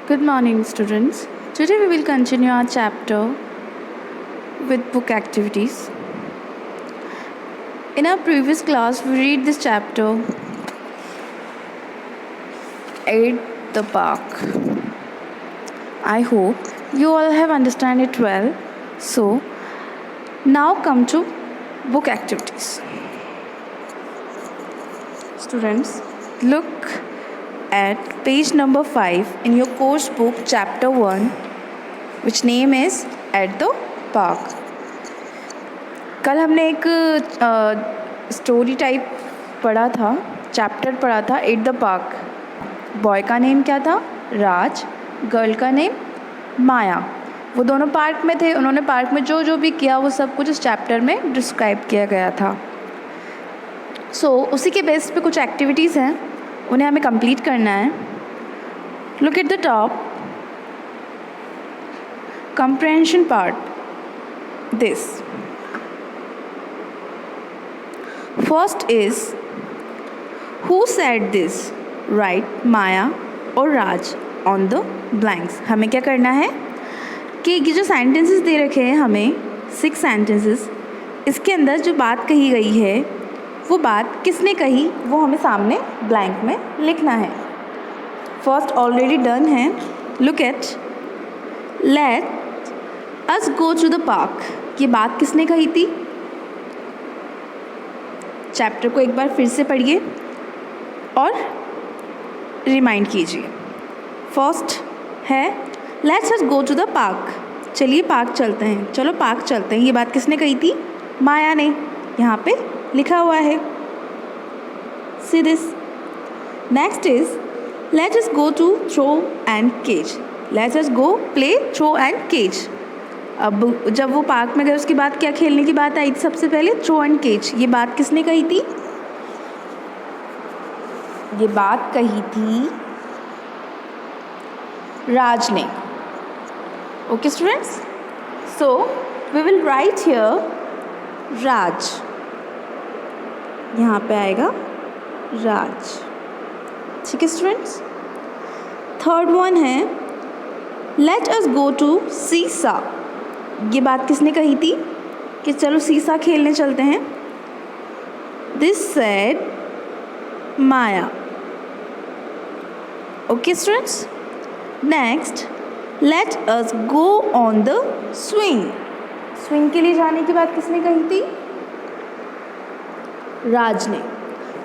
Good morning, students. Today we will continue our chapter with book activities. In our previous class, we read this chapter, At the Park. I hope you all have understand it well. So, now come to book activities. Students, look at page number 5 in your course book chapter 1, which name is At the Park. कल हमने एक story type पढ़ा था, chapter पढ़ा था at the park. Boy का name क्या था? राज. गर्ल का नेम माया. वो दोनों पार्क में थे. उन्होंने पार्क में जो जो भी किया वो सब कुछ इस चैप्टर में डिस्क्राइब किया गया था. उसी के बेस पे कुछ एक्टिविटीज़ हैं, उन्हें हमें कंप्लीट करना है. Look at the top, comprehension part. This first is, who said this? Write Maya or Raj on the blanks. हमें क्या करना है कि ये जो सेंटेंसेस दे रखे हैं हमें 6 सेंटेंसेस, इसके अंदर जो बात कही गई है वो बात किसने कही वो हमें सामने ब्लैंक में लिखना है. फर्स्ट ऑलरेडी डन है. Look at, let us go to the park. ये बात किसने कही थी? चैप्टर को एक बार फिर से पढ़िए और रिमाइंड कीजिए. फर्स्ट है let's us go to the park. चलिए पार्क चलते हैं. चलो पार्क चलते हैं. ये बात किसने कही थी? माया ने. यहाँ पे लिखा हुआ है. See this. Next is let us go to throw and cage. Let us go play throw and cage. अब जब वो पार्क में गए उसके बाद क्या खेलने की बात आई थी? सबसे पहले थ्रो एंड केज. ये बात किसने कही थी? ये बात कही थी राज ने. Okay students, so we will write here Raj. यहाँ पे आएगा राज. ठीक है स्टूडेंट्स. थर्ड वन है let us go to seesaw. ये बात किसने कही थी कि चलो सीसा खेलने चलते हैं? This said Maya. Okay students. Next let us go on the swing. Swing के लिए जाने की बात किसने कही थी? राज ने.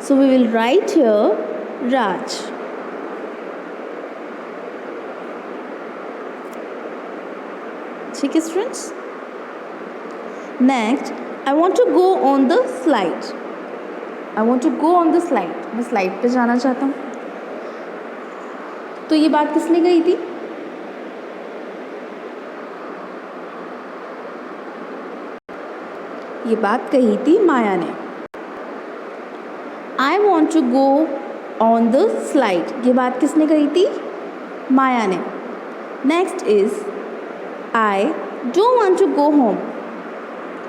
So we will write here Raj. ठीक है students. Next I want to go on the slide. I want to go on the slide. मैं स्लाइड पे जाना चाहता हूँ. तो ये बात किसने कही थी? ये बात कही थी माया ने. I want to go on the slide. ये बात किसने कही थी? माया ने. Next is I don't want to go home.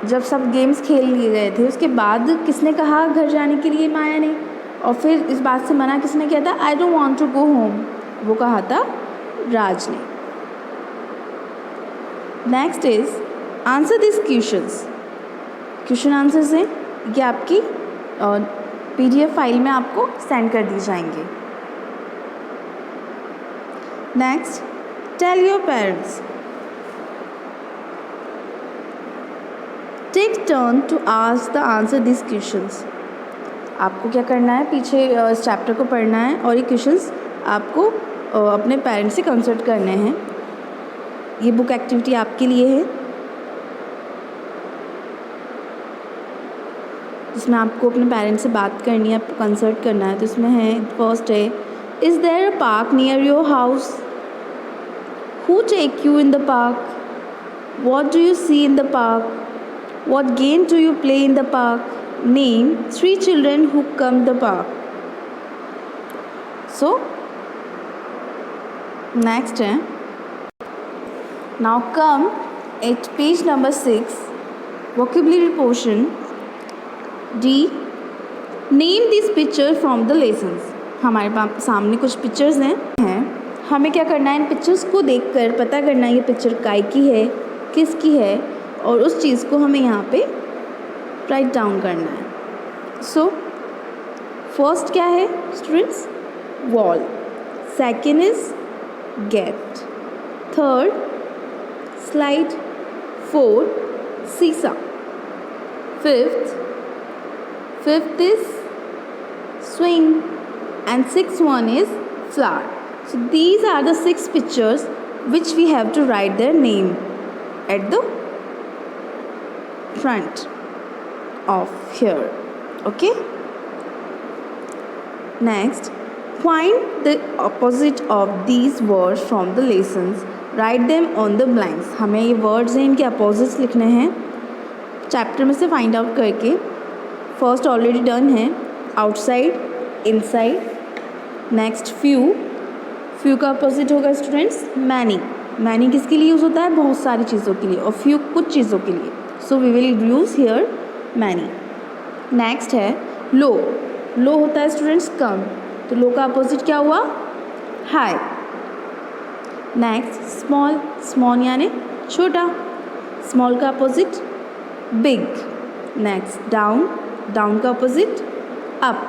जब सब गेम्स खेल लिए गए थे उसके बाद किसने कहा घर जाने के लिए? माया ने. और फिर इस बात से मना किसने किया था? I don't want to go home. वो कहा था राज ने. Next is answer this questions. Question answers हैं, ये आपकी PDF फाइल में आपको सेंड कर दी जाएंगे. Next tell your parents. Take turn to ask the answer this questions. आपको क्या करना है? पीछे इस चैप्टर को पढ़ना है और ये क्वेश्चंस आपको अपने पेरेंट्स से कंसल्ट करने हैं. ये बुक एक्टिविटी आपके लिए है जिसमें आपको अपने पेरेंट्स से बात करनी है, आपको कंसल्ट करना है. तो इसमें है फर्स्ट है is there a park near your house? Who take you in the park? What do you see in the park? What game do you play in the park? Name 3 children who come the park. So next है now come at page number 6 vocabulary portion. D. Name these pictures from the lessons. हमारे सामने कुछ pictures हैं. हमें क्या करना है, इन pictures को देखकर पता करना है ये पिक्चर काय की है, किसकी है, और उस चीज़ को हमें यहाँ पे राइट डाउन करना है। सो फर्स्ट क्या है students, wall, second is get, third slide, fourth सीसा, fifth is swing, and sixth one is flower. So these are the 6 pictures which we have to write their name at the front of here. Okay, next find the opposite of these words from the lessons, write them on the blanks. हमें ये words हैं, इनके opposites लिखने हैं chapter में से find out करके। First already done है, आउटसाइड, इनसाइड। नेक्स्ट फ्यू का अपोजिट होगा स्टूडेंट्स मैनी। मैनी किसके लिए यूज़ होता है, बहुत सारी चीज़ों के लिए, और फ्यू कुछ चीज़ों के लिए। So we will use here many. Next है लो। लो होता है स्टूडेंट्स कम, तो लो का अपोजिट क्या हुआ, हाई। नेक्स्ट स्मॉल, स्मॉल यानी छोटा, स्मॉल का opposite big. Next down, down का अपोजिट अप।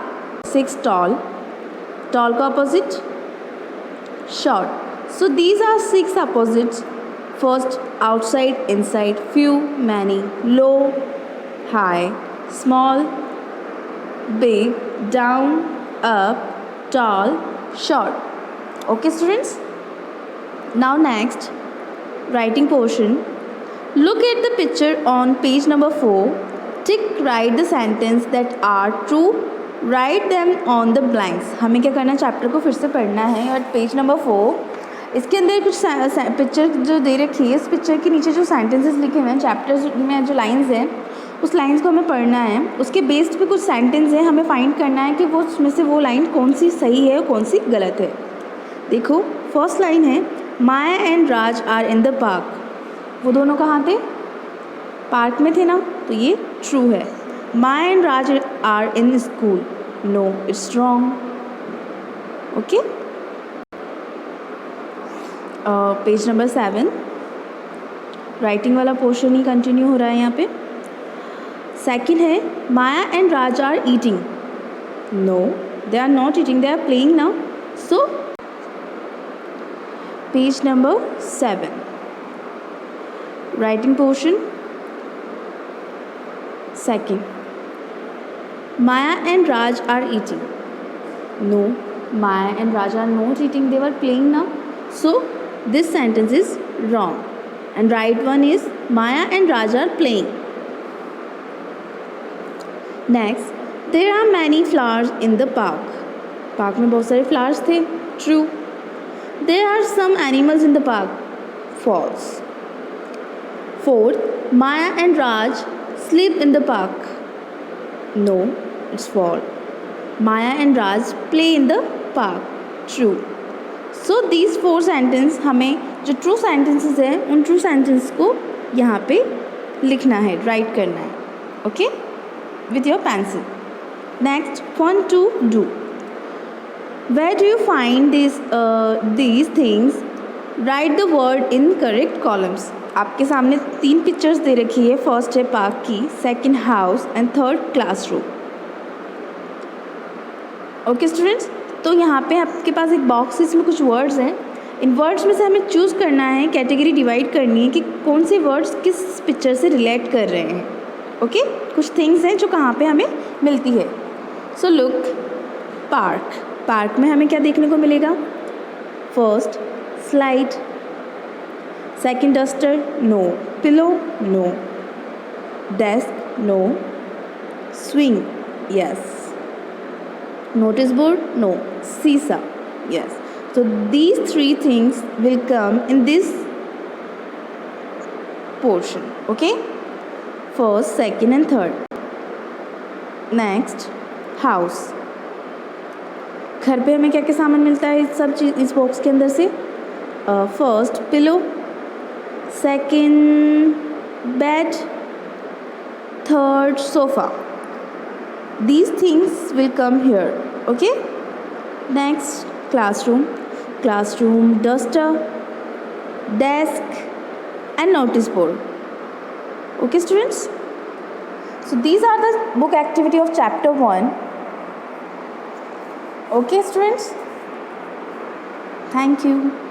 6 टॉल, टॉल का opposite short. So these are 6 opposites. First outside, inside, few, many, low, high, small, big, down, up, tall, short. Okay students, now next writing portion. Look at the picture on page number 4. Tick, write the sentence that are true. Write them on the blanks. हमें क्या करना है, chapter को फिर से पढ़ना है। और पेज नंबर 4 इसके अंदर कुछ पिक्चर जो दे रखी है, इस पिक्चर के नीचे जो सेंटेंसेस लिखे हुए हैं, चैप्टर में जो लाइंस हैं उस लाइंस को हमें पढ़ना है। उसके बेस्ड पे कुछ सेंटेंस है, हमें फाइंड करना है कि वो उसमें से वो लाइन कौन सी सही है और कौन सी गलत है। देखो फर्स्ट लाइन है, Maya and Raj are in the park. वो दोनों कहाँ थे, पार्क में थे ना, तो ये ट्रू है। Maya and Raj are in school, no it's wrong. Okay, page number 7 writing वाला पोर्शन ही कंटिन्यू हो रहा है यहाँ पे। सेकंड है, Maya and Raj are eating, no they are not eating, they are playing now. So page number 7 writing portion. Second, Maya and Raj are eating. No, Maya and Raj are not eating, they were playing now. So this sentence is wrong, and right one is Maya and Raj are playing. Next, there are many flowers in the park. Park में बहुत सारे flowers थे, true. There are some animals in the park, false. Fourth, Maya and Raj sleep in the park. No, it's false. Maya and Raj play in the park. True. So these 4 sentences हमें जो true sentences हैं उन true sentences को यहाँ पे लिखना है, write करना है. Okay? With your pencil. Next, fun to do. Where do you find these things? Write the word in correct columns. आपके सामने 3 पिक्चर्स दे रखी है। फर्स्ट है पार्क की, second house and third classroom. Okay students, तो यहाँ पे आपके पास एक बॉक्स है, इसमें कुछ वर्ड्स हैं। इन वर्ड्स में से हमें चूज़ करना है, कैटेगरी डिवाइड करनी है कि कौन से वर्ड्स किस पिक्चर से रिलेट कर रहे हैं। ओके, कुछ थिंग्स हैं जो कहाँ पे हमें मिलती है। सो लुक, पार्क, पार्क में हमें क्या देखने को मिलेगा, first slide, second duster, no, pillow, no, desk, no, swing, yes, notice board, no, seesaw, yes. So these 3 things will come in this portion, okay, first, second and third. Next, house, घर पे हमें क्या क्या सामान मिलता है, सब चीज़ इस बॉक्स के अंदर से। First pillow, second bed, third sofa. These things will come here, okay. Next, classroom. classroom, duster, desk and notice board. Okay students, so these are the book activity of chapter 1. Okay students, thank you.